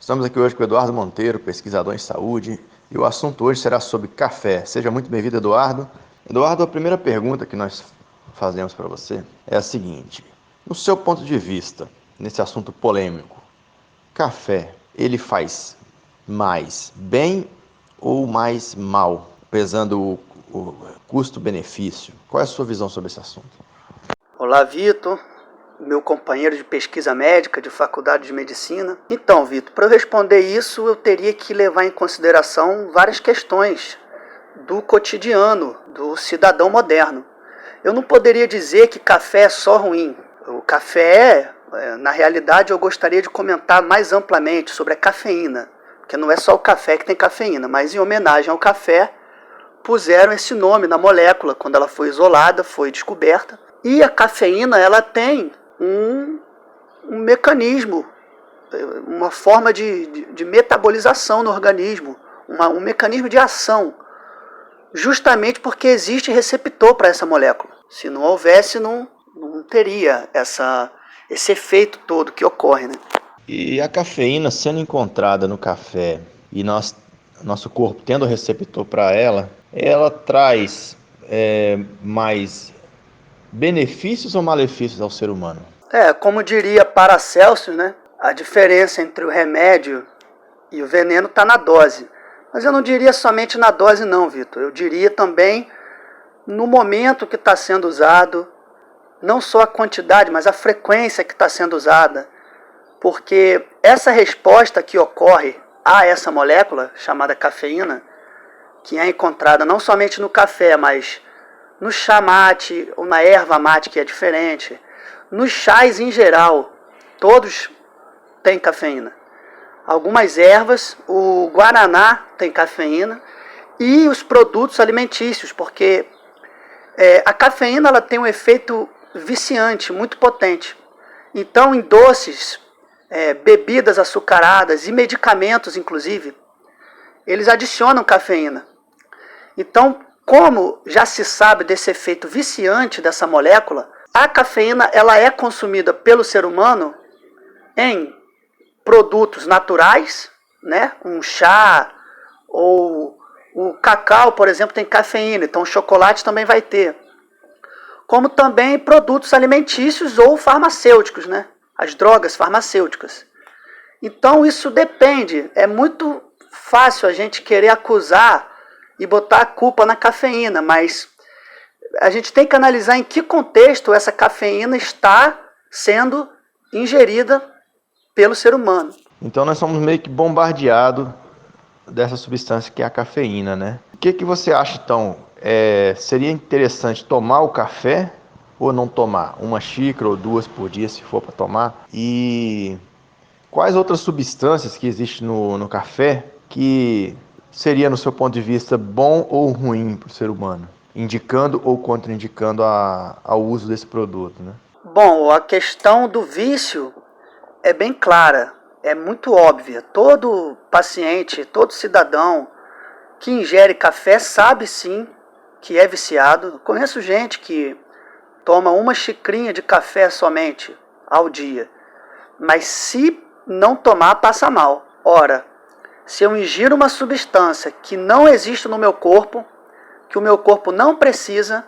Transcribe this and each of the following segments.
Estamos aqui hoje com o Eduardo Monteiro, pesquisador em saúde, e o assunto hoje será sobre café. Seja muito bem-vindo, Eduardo. Eduardo, a primeira pergunta que nós fazemos para você é a seguinte: no seu ponto de vista, nesse assunto polêmico, café, ele faz mais bem ou mais mal, pesando o custo-benefício? Qual é a sua visão sobre esse assunto? Olá, Vitor, meu companheiro de pesquisa médica de faculdade de medicina. Então, Vitor, para eu responder isso, eu teria que levar em consideração várias questões do cotidiano do cidadão moderno. Eu não poderia dizer que café é só ruim. O café, na realidade, eu gostaria de comentar mais amplamente sobre a cafeína, porque não é só o café que tem cafeína, mas em homenagem ao café, puseram esse nome na molécula quando ela foi isolada, foi descoberta. E a cafeína, ela tem um mecanismo, uma forma de metabolização no organismo, um mecanismo de ação, justamente porque existe receptor para essa molécula. Se não houvesse, não teria esse efeito todo que ocorre, né? E a cafeína sendo encontrada no café e nosso corpo tendo receptor para ela traz mais benefícios ou malefícios ao ser humano? Como diria Paracelso, né? A diferença entre o remédio e o veneno está na dose. Mas eu não diria somente na dose não, Vitor. Eu diria também no momento que está sendo usado, não só a quantidade, mas a frequência que está sendo usada. Porque essa resposta que ocorre a essa molécula, chamada cafeína, que é encontrada não somente no café, mas no chá mate ou na erva mate, que é diferente, nos chás em geral, todos têm cafeína. Algumas ervas, o guaraná tem cafeína e os produtos alimentícios, porque a cafeína ela tem um efeito viciante muito potente. Então, em doces, bebidas açucaradas e medicamentos, inclusive, eles adicionam cafeína. Então, como já se sabe desse efeito viciante dessa molécula, a cafeína ela é consumida pelo ser humano em produtos naturais, né? Um chá ou o cacau, por exemplo, tem cafeína, então o chocolate também vai ter. Como também produtos alimentícios ou farmacêuticos, né? As drogas farmacêuticas. Então isso depende, é muito fácil a gente querer acusar e botar a culpa na cafeína, mas a gente tem que analisar em que contexto essa cafeína está sendo ingerida pelo ser humano. Então nós somos meio que bombardeados dessa substância que é a cafeína, né? O que você acha então? Seria interessante tomar o café ou não tomar? Uma xícara ou duas por dia, se for para tomar? E quais outras substâncias que existem no café que seria, no seu ponto de vista, bom ou ruim para o ser humano, indicando ou contraindicando ao uso desse produto, né? Bom, a questão do vício é bem clara, é muito óbvia. Todo paciente, todo cidadão que ingere café sabe sim que é viciado. Eu conheço gente que toma uma xicrinha de café somente ao dia, mas se não tomar, passa mal. Ora, se eu ingiro uma substância que não existe no meu corpo, que o meu corpo não precisa,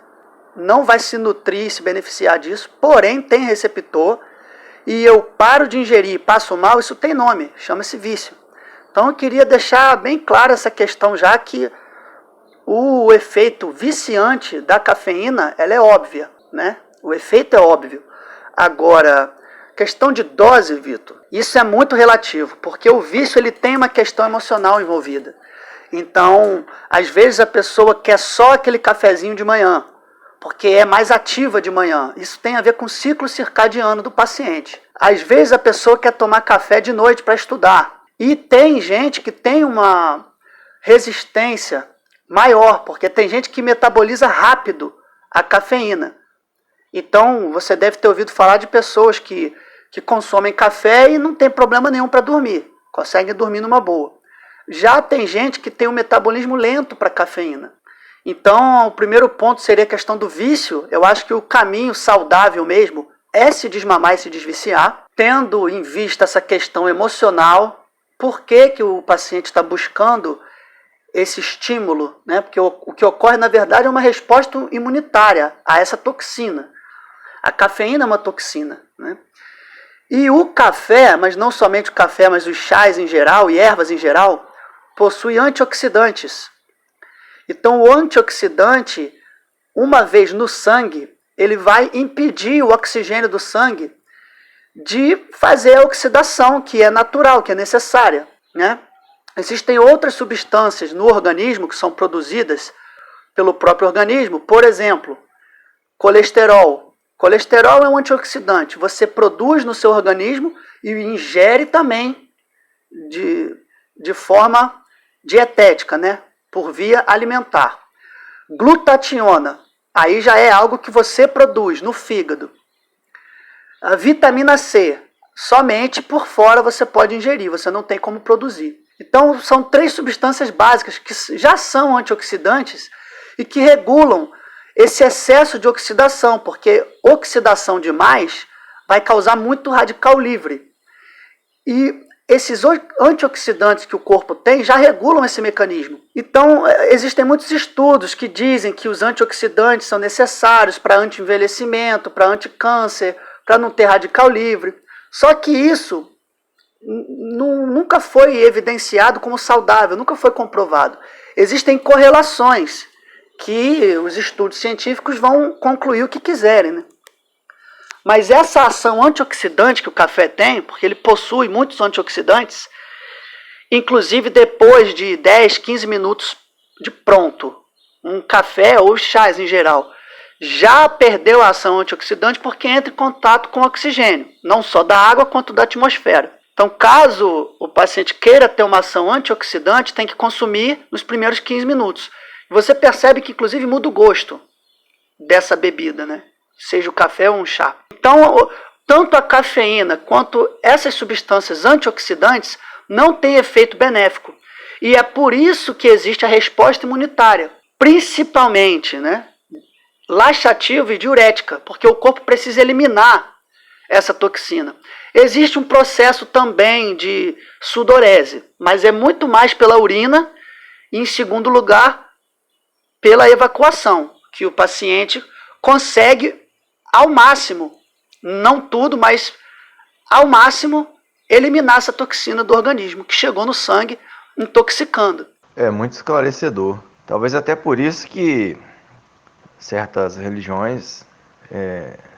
não vai se nutrir e se beneficiar disso, porém tem receptor, e eu paro de ingerir e passo mal, isso tem nome, chama-se vício. Então eu queria deixar bem clara essa questão, já que o efeito viciante da cafeína ela é óbvia, né? O efeito é óbvio. Agora, questão de dose, Vitor, isso é muito relativo, porque o vício ele tem uma questão emocional envolvida. Então, às vezes a pessoa quer só aquele cafezinho de manhã, porque é mais ativa de manhã. Isso tem a ver com o ciclo circadiano do paciente. Às vezes a pessoa quer tomar café de noite para estudar. E tem gente que tem uma resistência maior, porque tem gente que metaboliza rápido a cafeína. Então, você deve ter ouvido falar de pessoas que consomem café e não tem problema nenhum para dormir. Conseguem dormir numa boa. Já tem gente que tem um metabolismo lento para a cafeína. Então, o primeiro ponto seria a questão do vício. Eu acho que o caminho saudável mesmo é se desmamar e se desviciar, tendo em vista essa questão emocional por que, que o paciente está buscando esse estímulo, né? Porque o que ocorre, na verdade, é uma resposta imunitária a essa toxina. A cafeína é uma toxina, né? E o café, mas não somente o café, mas os chás em geral e ervas em geral, possui antioxidantes. Então, o antioxidante, uma vez no sangue, ele vai impedir o oxigênio do sangue de fazer a oxidação, que é natural, que é necessária, né? Existem outras substâncias no organismo que são produzidas pelo próprio organismo. Por exemplo, colesterol. Colesterol é um antioxidante. Você produz no seu organismo e ingere também de forma dietética, né? Por via alimentar. Glutationa. Aí já é algo que você produz no fígado. A vitamina C. Somente por fora você pode ingerir. Você não tem como produzir. Então, são 3 substâncias básicas que já são antioxidantes e que regulam esse excesso de oxidação, porque oxidação demais vai causar muito radical livre. E esses antioxidantes que o corpo tem já regulam esse mecanismo. Então, existem muitos estudos que dizem que os antioxidantes são necessários para anti-envelhecimento, para anti-câncer, para não ter radical livre. Só que isso nunca foi evidenciado como saudável, nunca foi comprovado. Existem correlações que os estudos científicos vão concluir o que quiserem, né? Mas essa ação antioxidante que o café tem, porque ele possui muitos antioxidantes, inclusive depois de 10, 15 minutos de pronto, um café ou chás em geral, já perdeu a ação antioxidante porque entra em contato com o oxigênio, não só da água quanto da atmosfera. Então, caso o paciente queira ter uma ação antioxidante, tem que consumir nos primeiros 15 minutos. Você percebe que, inclusive, muda o gosto dessa bebida, né? Seja o café ou um chá. Então, tanto a cafeína quanto essas substâncias antioxidantes não têm efeito benéfico. E é por isso que existe a resposta imunitária, principalmente, né, laxativa e diurética, porque o corpo precisa eliminar essa toxina. Existe um processo também de sudorese, mas é muito mais pela urina e, em segundo lugar, pela evacuação, que o paciente consegue ao máximo, não tudo, mas ao máximo, eliminar essa toxina do organismo, que chegou no sangue intoxicando. É muito esclarecedor. Talvez até por isso que certas religiões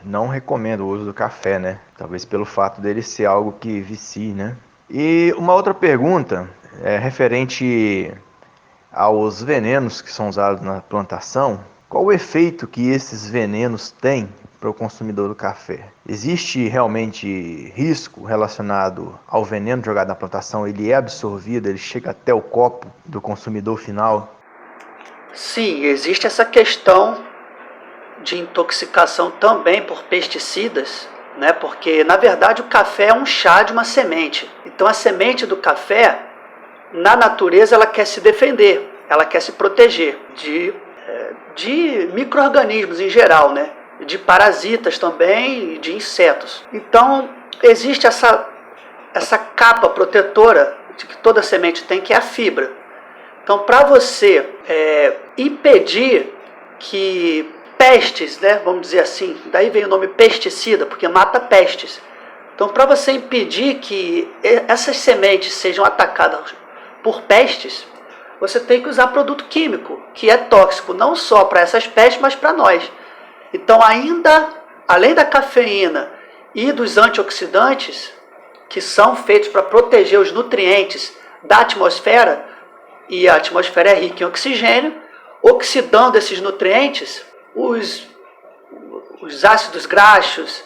não recomendam o uso do café, né? Talvez pelo fato dele ser algo que vicie, né? E uma outra pergunta referente aos venenos que são usados na plantação. Qual o efeito que esses venenos têm para o consumidor do café? Existe realmente risco relacionado ao veneno jogado na plantação? Ele é absorvido, ele chega até o copo do consumidor final? Sim, existe essa questão de intoxicação também por pesticidas, né? Porque, na verdade, o café é um chá de uma semente. Então, a semente do café, na natureza, ela quer se defender, ela quer se proteger de micro-organismos em geral, né? De parasitas também e de insetos. Então, existe essa capa protetora que toda semente tem, que é a fibra. Então, para você impedir que pestes, né, vamos dizer assim, daí vem o nome pesticida, porque mata pestes. Então, para você impedir que essas sementes sejam atacadas por pestes, você tem que usar produto químico, que é tóxico não só para essas pestes, mas para nós. Então, ainda, além da cafeína e dos antioxidantes, que são feitos para proteger os nutrientes da atmosfera, e a atmosfera é rica em oxigênio, oxidando esses nutrientes, os ácidos graxos,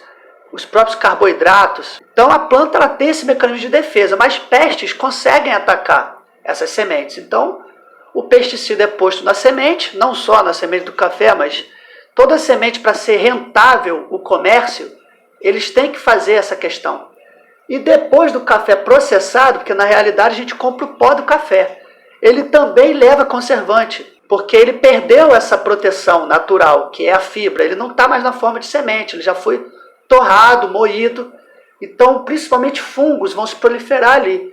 os próprios carboidratos. Então a planta ela tem esse mecanismo de defesa, mas pestes conseguem atacar essas sementes. Então o pesticida é posto na semente, não só na semente do café, mas toda semente, para ser rentável o comércio, eles têm que fazer essa questão. E depois do café processado, porque na realidade a gente compra o pó do café, ele também leva conservante, porque ele perdeu essa proteção natural, que é a fibra. Ele não está mais na forma de semente, ele já foi torrado, moído. Então, principalmente fungos vão se proliferar ali.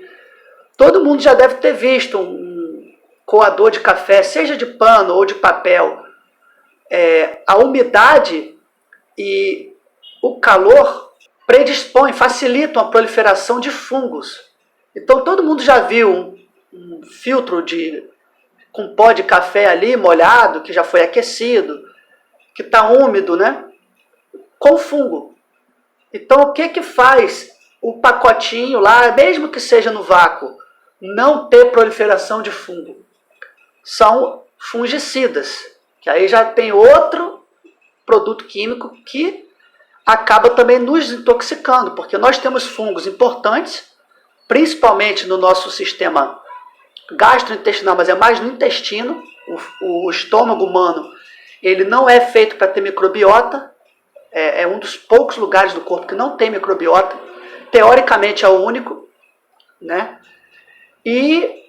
Todo mundo já deve ter visto um coador de café, seja de pano ou de papel. A umidade e o calor predispõem, facilitam a proliferação de fungos. Então todo mundo já viu um filtro com pó de café ali molhado, que já foi aquecido, que está úmido, né? Com fungo. Então o que faz o pacotinho lá, mesmo que seja no vácuo, não ter proliferação de fungo? São fungicidas, que aí já tem outro produto químico que acaba também nos intoxicando, porque nós temos fungos importantes, principalmente no nosso sistema gastrointestinal, mas é mais no intestino. O estômago humano, ele não é feito para ter microbiota, é um dos poucos lugares do corpo que não tem microbiota, teoricamente é o único, né? E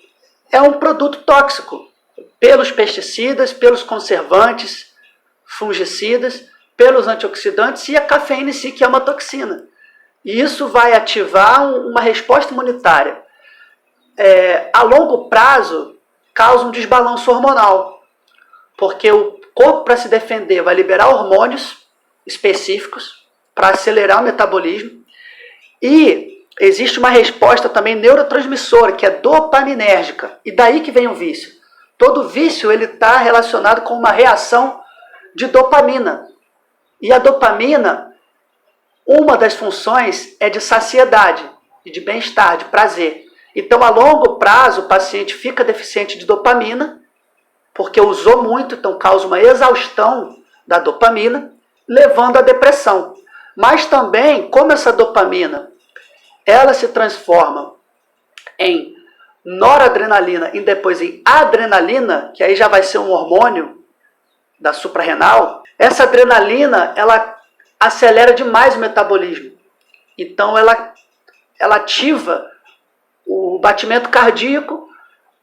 é um produto tóxico, pelos pesticidas, pelos conservantes, fungicidas, pelos antioxidantes e a cafeína em si, que é uma toxina. E isso vai ativar uma resposta imunitária. A longo prazo, causa um desbalanço hormonal, porque o corpo, para se defender, vai liberar hormônios específicos para acelerar o metabolismo, e existe uma resposta também neurotransmissora, que é dopaminérgica, e daí que vem o vício. Todo vício está relacionado com uma reação de dopamina. E a dopamina, uma das funções é de saciedade, e de bem-estar, de prazer. Então, a longo prazo, o paciente fica deficiente de dopamina, porque usou muito, então causa uma exaustão da dopamina, levando à depressão. Mas também, como essa dopamina, ela se transforma em noradrenalina e depois em adrenalina, que aí já vai ser um hormônio da suprarrenal, essa adrenalina, ela acelera demais o metabolismo. Então, ela ativa o batimento cardíaco,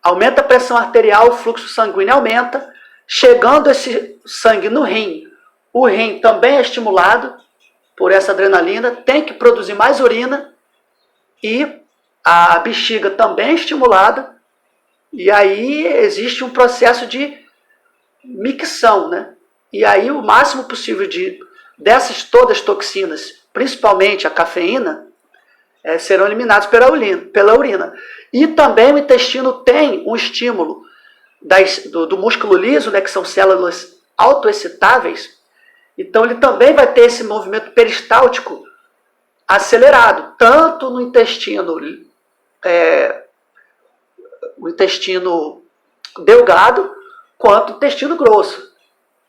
aumenta a pressão arterial, o fluxo sanguíneo aumenta, chegando esse sangue no rim. O rim também é estimulado por essa adrenalina, tem que produzir mais urina, e a bexiga também é estimulada, e aí existe um processo de micção, né? E aí o máximo possível dessas todas toxinas, principalmente a cafeína, serão eliminados pela urina. E também o intestino tem um estímulo do músculo liso, né, que são células autoexcitáveis. Então ele também vai ter esse movimento peristáltico acelerado, tanto no intestino, o intestino delgado, quanto no intestino grosso.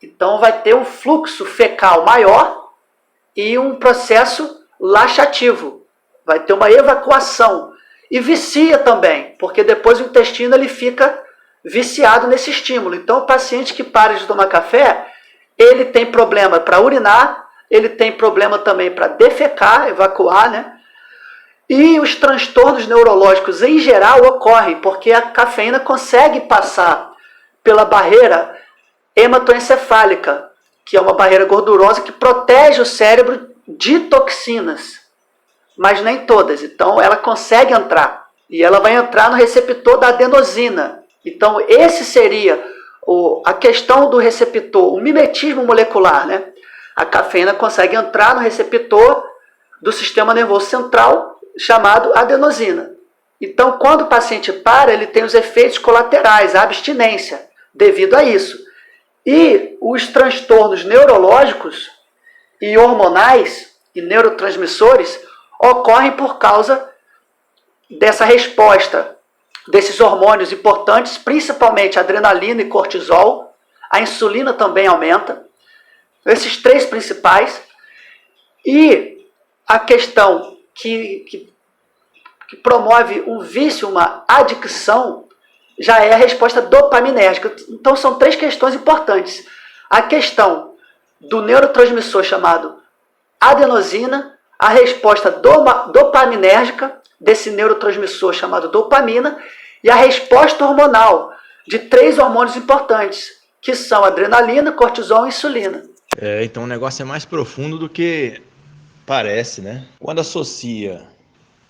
Então vai ter um fluxo fecal maior e um processo laxativo. Vai ter uma evacuação. E vicia também, porque depois o intestino ele fica viciado nesse estímulo. Então o paciente que para de tomar café, ele tem problema para urinar, ele tem problema também para defecar, evacuar, né? E os transtornos neurológicos em geral ocorrem porque a cafeína consegue passar pela barreira hematoencefálica, que é uma barreira gordurosa que protege o cérebro de toxinas, mas nem todas. Então ela consegue entrar, e ela vai entrar no receptor da adenosina. Então esse seria a questão do receptor, o mimetismo molecular, né? A cafeína consegue entrar no receptor do sistema nervoso central, chamado adenosina. Então, quando o paciente para, ele tem os efeitos colaterais, a abstinência, devido a isso. E os transtornos neurológicos e hormonais e neurotransmissores ocorrem por causa dessa resposta desses hormônios importantes, principalmente adrenalina e cortisol. A insulina também aumenta. Esses três principais. E a questão que promove um vício, uma adicção, já é a resposta dopaminérgica. Então são três questões importantes. A questão do neurotransmissor chamado adenosina, a resposta dopaminérgica desse neurotransmissor chamado dopamina, e a resposta hormonal de três hormônios importantes, que são adrenalina, cortisol e insulina. Então o negócio é mais profundo do que parece, né? Quando associa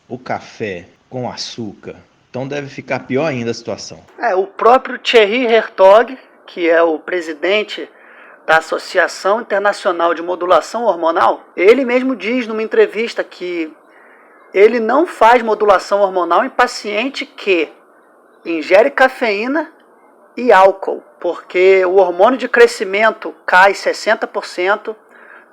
o café com açúcar Então deve ficar pior ainda a situação. O próprio Thierry Hertog, que é o presidente da Associação Internacional de Modulação Hormonal, ele mesmo diz numa entrevista que ele não faz modulação hormonal em paciente que ingere cafeína e álcool, porque o hormônio de crescimento cai 60%,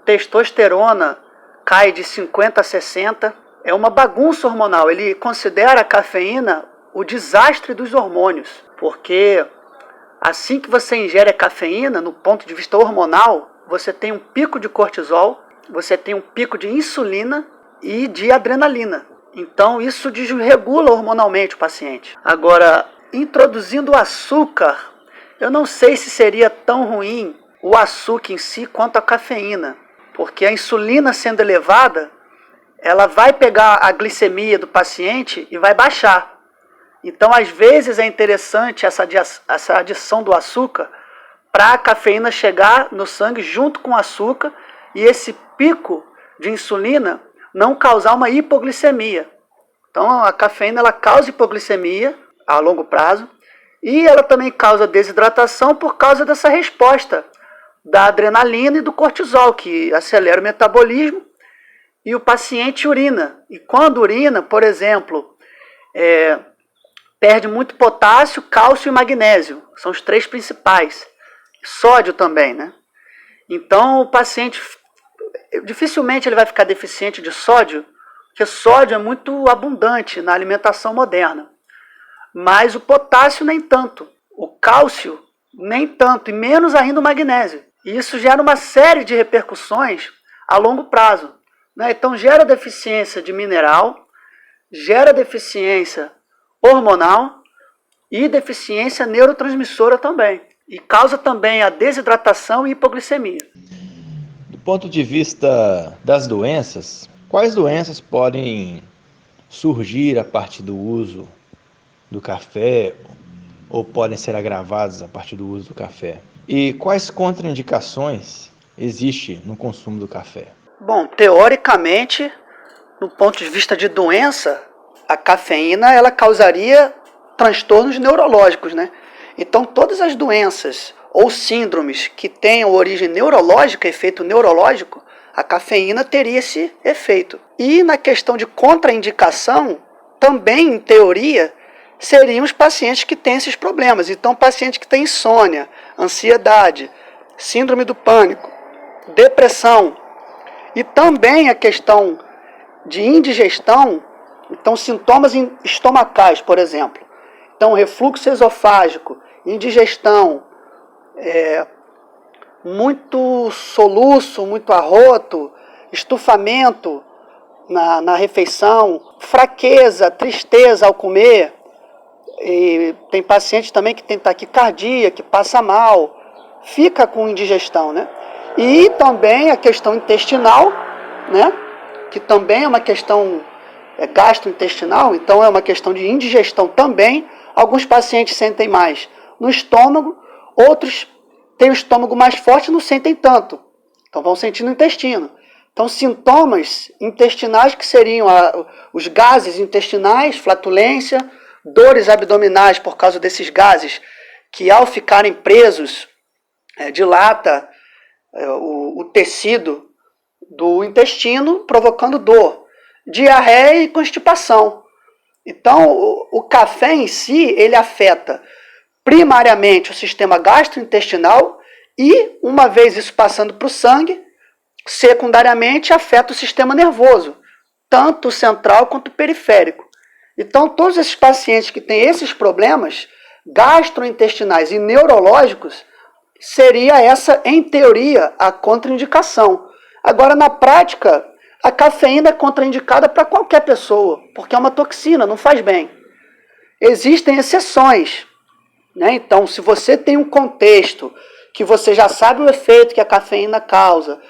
testosterona cai de 50% a 60%, é uma bagunça hormonal. Ele considera a cafeína o desastre dos hormônios, porque assim que você ingere a cafeína, no ponto de vista hormonal, você tem um pico de cortisol, você tem um pico de insulina e de adrenalina. Então isso desregula hormonalmente o paciente. Agora, introduzindo o açúcar, eu não sei se seria tão ruim o açúcar em si quanto a cafeína, porque a insulina sendo elevada, ela vai pegar a glicemia do paciente e vai baixar. Então, às vezes, é interessante essa adição do açúcar para a cafeína chegar no sangue junto com o açúcar e esse pico de insulina não causar uma hipoglicemia. Então, a cafeína ela causa hipoglicemia a longo prazo e ela também causa desidratação por causa dessa resposta da adrenalina e do cortisol, que acelera o metabolismo e o paciente urina. E quando urina, por exemplo, perde muito potássio, cálcio e magnésio. São os 3 principais. Sódio também, né? Então, o paciente, dificilmente ele vai ficar deficiente de sódio, porque sódio é muito abundante na alimentação moderna. Mas o potássio nem tanto. O cálcio nem tanto, e menos ainda o magnésio. E isso gera uma série de repercussões a longo prazo. Então gera deficiência de mineral, gera deficiência hormonal e deficiência neurotransmissora também. E causa também a desidratação e hipoglicemia. Do ponto de vista das doenças, quais doenças podem surgir a partir do uso do café ou podem ser agravadas a partir do uso do café? E quais contraindicações existem no consumo do café? Bom, teoricamente, no ponto de vista de doença, a cafeína ela causaria transtornos neurológicos, né? Então, todas as doenças ou síndromes que tenham origem neurológica, efeito neurológico, a cafeína teria esse efeito. E na questão de contraindicação, também, em teoria, seriam os pacientes que têm esses problemas. Então, paciente que tem insônia, ansiedade, síndrome do pânico, depressão, e também a questão de indigestão, então sintomas estomacais, por exemplo. Então, refluxo esofágico, indigestão, muito soluço, muito arroto, estufamento na refeição, fraqueza, tristeza ao comer. E tem paciente também que tem taquicardia, que passa mal, fica com indigestão, né? E também a questão intestinal, né? Que também é uma questão gastrointestinal, então é uma questão de indigestão também. Alguns pacientes sentem mais no estômago, outros têm o estômago mais forte e não sentem tanto, então vão sentir no intestino. Então, sintomas intestinais que seriam os gases intestinais, flatulência, dores abdominais por causa desses gases que, ao ficarem presos, dilata o tecido do intestino, provocando dor, diarreia e constipação. Então, o café em si, ele afeta primariamente o sistema gastrointestinal e, uma vez isso passando para o sangue, secundariamente afeta o sistema nervoso, tanto o central quanto o periférico. Então, todos esses pacientes que têm esses problemas gastrointestinais e neurológicos, seria essa, em teoria, a contraindicação. Agora, na prática, a cafeína é contraindicada para qualquer pessoa, porque é uma toxina, não faz bem. Existem exceções, né? Então, se você tem um contexto que você já sabe o efeito que a cafeína causa,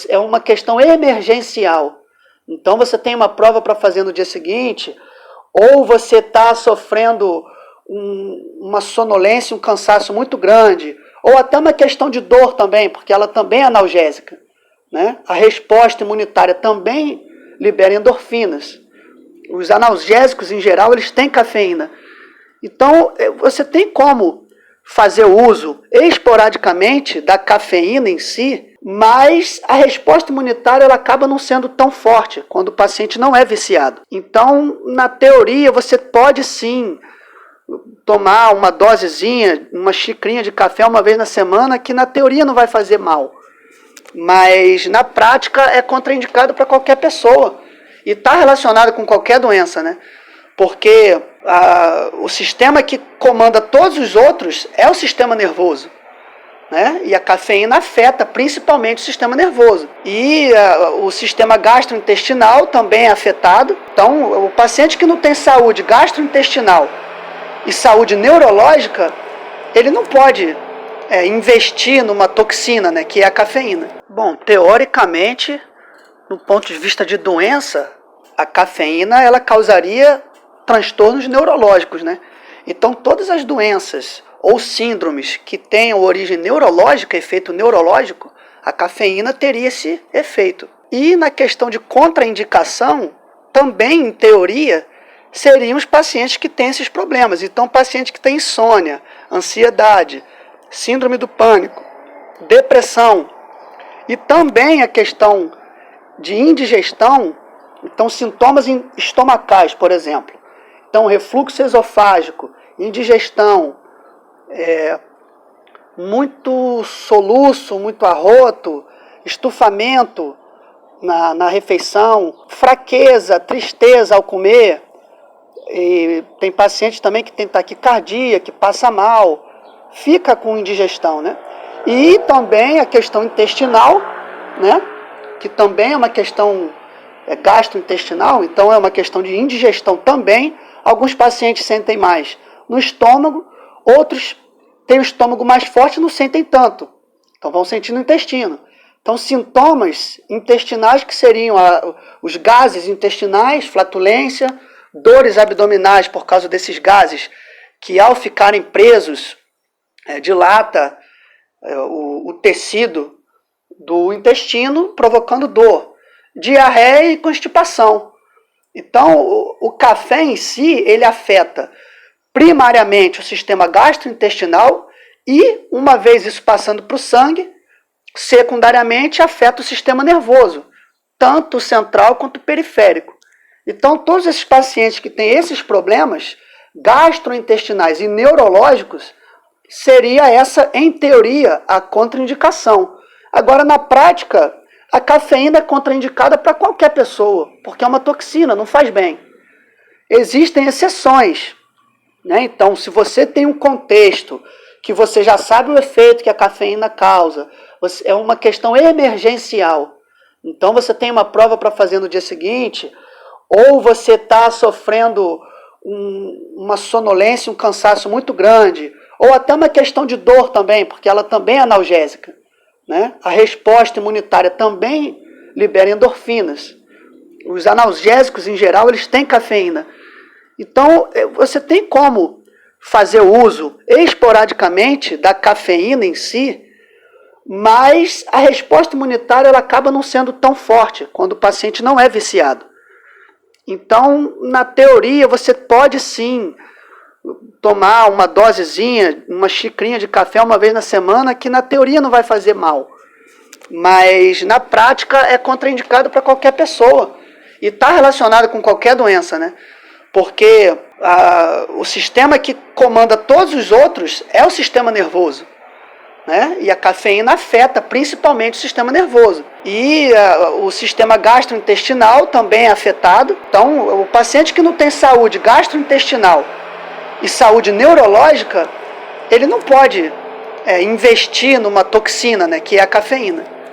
é uma questão emergencial. Então, você tem uma prova para fazer no dia seguinte, ou você está sofrendo uma sonolência, um cansaço muito grande, ou até uma questão de dor também, porque ela também é analgésica, né? A resposta imunitária também libera endorfinas. Os analgésicos, em geral, eles têm cafeína. Então, você tem como fazer uso esporadicamente da cafeína em si, mas a resposta imunitária ela acaba não sendo tão forte quando o paciente não é viciado. Então, na teoria, você pode sim tomar uma dosezinha, uma xicrinha de café uma vez na semana, que na teoria não vai fazer mal. Mas na prática é contraindicado para qualquer pessoa. E está relacionado com qualquer doença, né? Porque o sistema que comanda todos os outros é o sistema nervoso. Né? E a cafeína afeta principalmente o sistema nervoso. E o sistema gastrointestinal também é afetado. Então, o paciente que não tem saúde gastrointestinal e saúde neurológica, ele não pode investir numa toxina, né, que é a cafeína. Bom, teoricamente, no ponto de vista de doença, a cafeína ela causaria transtornos neurológicos, né? Então, todas as doenças ou síndromes que tenham origem neurológica, efeito neurológico, a cafeína teria esse efeito. E na questão de contraindicação, também, em teoria, seriam os pacientes que têm esses problemas. Então, paciente que tem insônia, ansiedade, síndrome do pânico, depressão e também a questão de indigestão, então sintomas estomacais, por exemplo. Então, refluxo esofágico, indigestão, muito soluço, muito arroto, estufamento na refeição, fraqueza, tristeza ao comer. E tem paciente também que tem taquicardia, que passa mal, fica com indigestão, né? E também a questão intestinal, né? Que também é uma questão gastrointestinal, então é uma questão de indigestão também. Alguns pacientes sentem mais no estômago, outros têm o estômago mais forte e não sentem tanto, então vão sentir no intestino. Então, sintomas intestinais que seriam os gases intestinais, flatulência, dores abdominais por causa desses gases, que ao ficarem presos, dilata o tecido do intestino, provocando dor, diarreia e constipação. Então, o café em si, ele afeta primariamente o sistema gastrointestinal e, uma vez isso passando para o sangue, secundariamente afeta o sistema nervoso, tanto o central quanto o periférico. Então, todos esses pacientes que têm esses problemas gastrointestinais e neurológicos, seria essa, em teoria, a contraindicação. Agora, na prática, a cafeína é contraindicada para qualquer pessoa, porque é uma toxina, não faz bem. Existem exceções, né? Então, se você tem um contexto que você já sabe o efeito que a cafeína causa, é uma questão emergencial. Então, você tem uma prova para fazer no dia seguinte, ou você está sofrendo uma sonolência, um cansaço muito grande, ou até uma questão de dor também, porque ela também é analgésica, né? A resposta imunitária também libera endorfinas. Os analgésicos, em geral, eles têm cafeína. Então, você tem como fazer uso esporadicamente da cafeína em si, mas a resposta imunitária ela acaba não sendo tão forte quando o paciente não é viciado. Então, na teoria, você pode sim tomar uma dosezinha, uma xicrinha de café uma vez na semana, que na teoria não vai fazer mal. Mas na prática é contraindicado para qualquer pessoa. E está relacionado com qualquer doença, né? Porque o sistema que comanda todos os outros é o sistema nervoso. Né? E a cafeína afeta principalmente o sistema nervoso. E o sistema gastrointestinal também é afetado. Então, o paciente que não tem saúde gastrointestinal e saúde neurológica, ele não pode investir numa toxina, né, que é a cafeína.